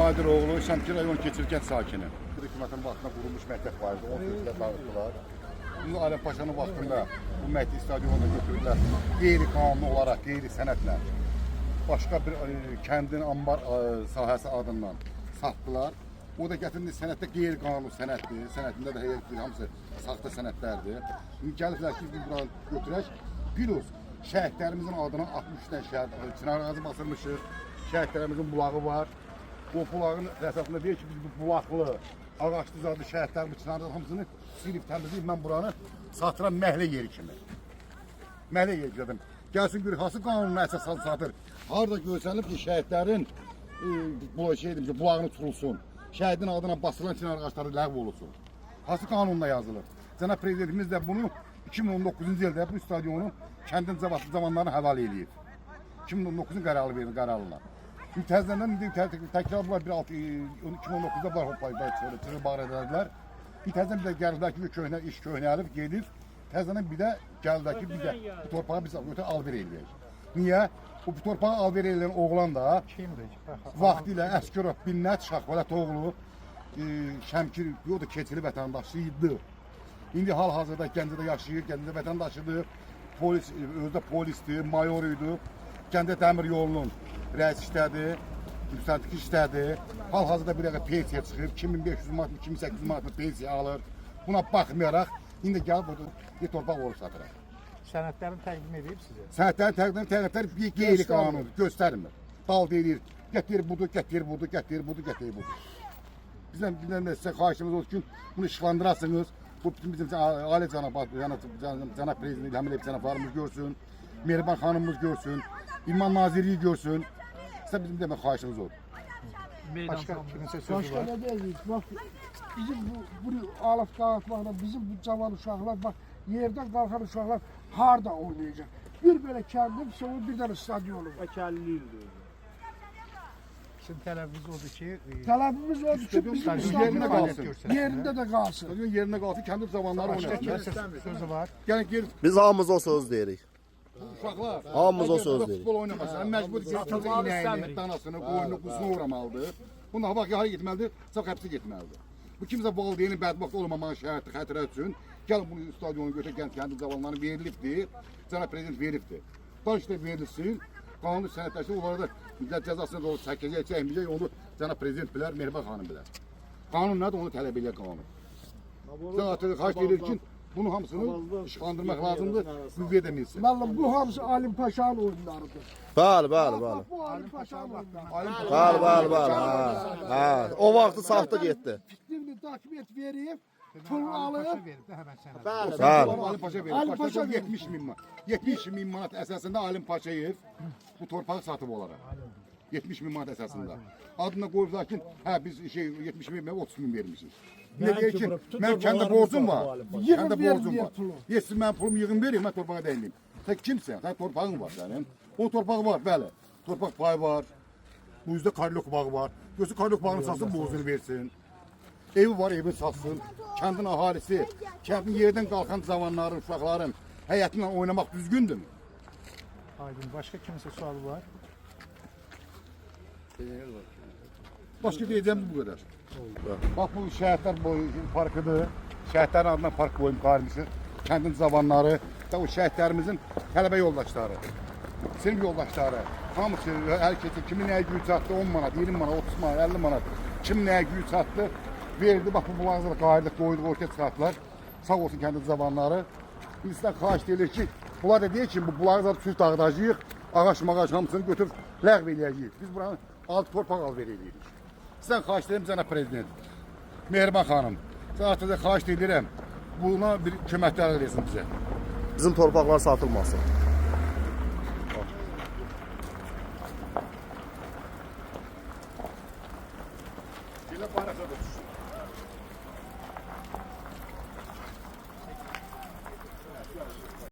Qadiroğlu, Şəmkir rayon Keçirkent sakini. Hökumətin vaxtında qurulmuş məktəb vardı, 18-də dağıtdılar. Bunu Aləm Paşanın vaxtında bu məktəb stadionunda götürdülər. Qeyri-qanuni olaraq, qeyri-sənədlə başqa bir kəndin ambar sahəsi adından satdılar. O da gətirdi sənəddə qeyri-qanuni sənəddir. Sənədində də hamısı saxta sənədlərdir. İndi gəliblər ki, biz buranı götürək. Plus şəhidlərimizin adına 63 dənə şəhid, Çınar ağacı basılmışıq. Şəhidlərimizin bulağı var. O bulağın əsasında deyir ki, biz bu bulaqlı, ağaçlı zadı şəhidlərimiz, Çınarın hamısını silib təmizləyib, mən buranı satıram məhlə yeri kimi. Məhlə yeri dedim. Gəlsin görək, hansı qanunun əsas satır. Harada görsənib ki, şəhidlərin bulağını tutulsun. Şəhidin adına basılan Çınar ağaçları ləğv olunsun. Hansı qanunla yazılır? Cənab Prezidentimiz də bunu 2019-cu ildə bu stadionu kəndin zamanlarına həvalə edib. 2019-un qərarına. Təzədən təkrar var, 2019-da var, çıxır bağır edərdilər. Təzədən bir də gəldilər ki, iş köhnəlib, gedib. Təzədən bir də gəldilər ki, bir də bu torpağı biz alver eləyək. Niyə? Bu torpağı alver eləyən oğlan da vaxtilə Əskərov Binnət Şahvalətoğlu Şəmkir, o da keçili vətəndaşı idi. İndi hal-hazırda Gəncədə yaşayır, Gəncədə vətəndaşıdır. Özdə polisdir, mayor idi. Gəncə dəmir yolunun rəis işlədi, yüksəltik işlədi. Hal-hazırda bir dəqiqə pensiya çıxıb, 2500 manat, 2800 manat pensiya alır. Buna baxmayaraq, indi gəlib bir torpaq olub satıraq. Sənədlərini təqdim edib sizə? Sənədlərin təqdimlər bir qeyri-qanuni göstərmir. Dal deyir, gətir budur, gətir budur, gətir budur, gətir budur. Bizdən də sizə xahişimiz olsun ki, bunu işıqlandırasınız. Bu bizim Ali Cənab Prezident İlham Əliyev cənablarımız görsün, Mehriban xanımımız görsün, İmam Nazirliyi görsün. Sizə bizim demək xahişimiz olur. Başqa kiminsə sözü var? Başqa nə deyirik? Bax, bizim bu alaf dağıtmaqla bizim bu cavan uşaqlar, bax, yerdən qalxan uşaqlar harada oynayacaq? Bir belə kəndim, sonra bir dənə stadionu var.Əkəllidir. Sizin tələbiniz odur ki, Tələbimiz odur ki, bizim yerində qalsın. Yerində də qalsın. Stadion yerində qalsın, kəndi zamanları başqa oynasın. kiminsə sözü var? Yəni geri Biz hamımız o söz deyirik. uşaqlar. Hamımız o söz deyirik. Futbol oynamasın. Məcbur gətirdi inəyini, danasını, qoyunu, quzunu uğramalıdır. Bunun hava hara getməlidir? Sağ həbsə getməlidir. Bu kimsə valideyni bədbaxt olmamağı şərti xətirə üçün gəlin bunu stadionu götür, kəndi cavanlarına verilibdir. Cənab Prezident veribdir. Danışda verilsin, qanun sənədləşdir, onlara da cəzasını doğru çəkəcək, çəkməyəcək, onu Cənab Prezident bilər, Mehriban xanım bilər. Qanun nədir, onu tələb edir qanun. Cənab xahiş edir ki, bunu hamısını işıqlandırmaq lazımdır, qüvvəyə də minsin. Vallahi bu hamısı Alim Paşa'nın oyunlarıdır. Bəli, bəli, bəli. Bak, bu Alim Paşa'nın oyunları. Bəli, bəli, bəli. Hə. O vaxtı saxta getdi. Fikrini dokument verib, pulunu alıb. Bəli. Ali Paşa verir. Ali Paşa verir. 70 min manat. 70 min manat əsasında Alim Paşayev bu torpağı satıb olaraq. 70 min manat əsasında. Adına qoyublar ki, hə biz 70 min, 30 min vermişiz. Ne deyir ki, mənim kəndə borcum var. Kəndə borcum var. Yesin mənim pulumu yığın verin, mən torpağa dəyinliyim. Sən kimsən? Sən torpağın var sənin. O torpağı var, bəli. Torpaq payı var. Bu yüzdə Karlok bağı var. Gözü Karlok bağını satsın, borcunu versin. Evi var, evini satsın. Kəndin ahalisi, kəndin yerdən qalxan zamanların, uşaqların həyatla oynamaq düzgündür mü? Aydın, başqa kiminsə sualı var? Başqa deyəcəm bu qədər. Bax bu şəhidlər parkıdır. Şəhidlərin adına park qoyum qarmışıq. Kəndin zamanları da o şəhidlərimizin tələbə yoldaşları, sinif yoldaşları, hamısı hər kəsə kimin nəyə güc çatdı 10 manat, 20 manat, 30 manat, 50 manat, kim nəyə güc çatdı verdi. Bax bu bulağızda qayırdıq, qoyduq, ortaya çıxartdılar. Sağ olsun kəndin zamanları. Biz sizdən xahiş edilir ki, bunlar da deyir ki, bu bulağızda süz dağıdacağıq, ağaç mağaç hamısını götürüb ləğv eləyəcəyik. Biz buranı alt torpaq alver eləyirik. Sizdən xahiş edirəm Cənab Prezident, Mehriban xanım, sizdən xahiş edirəm, buna bir köməklər eləsin bizə. Bizim torpaqlar satılmasın.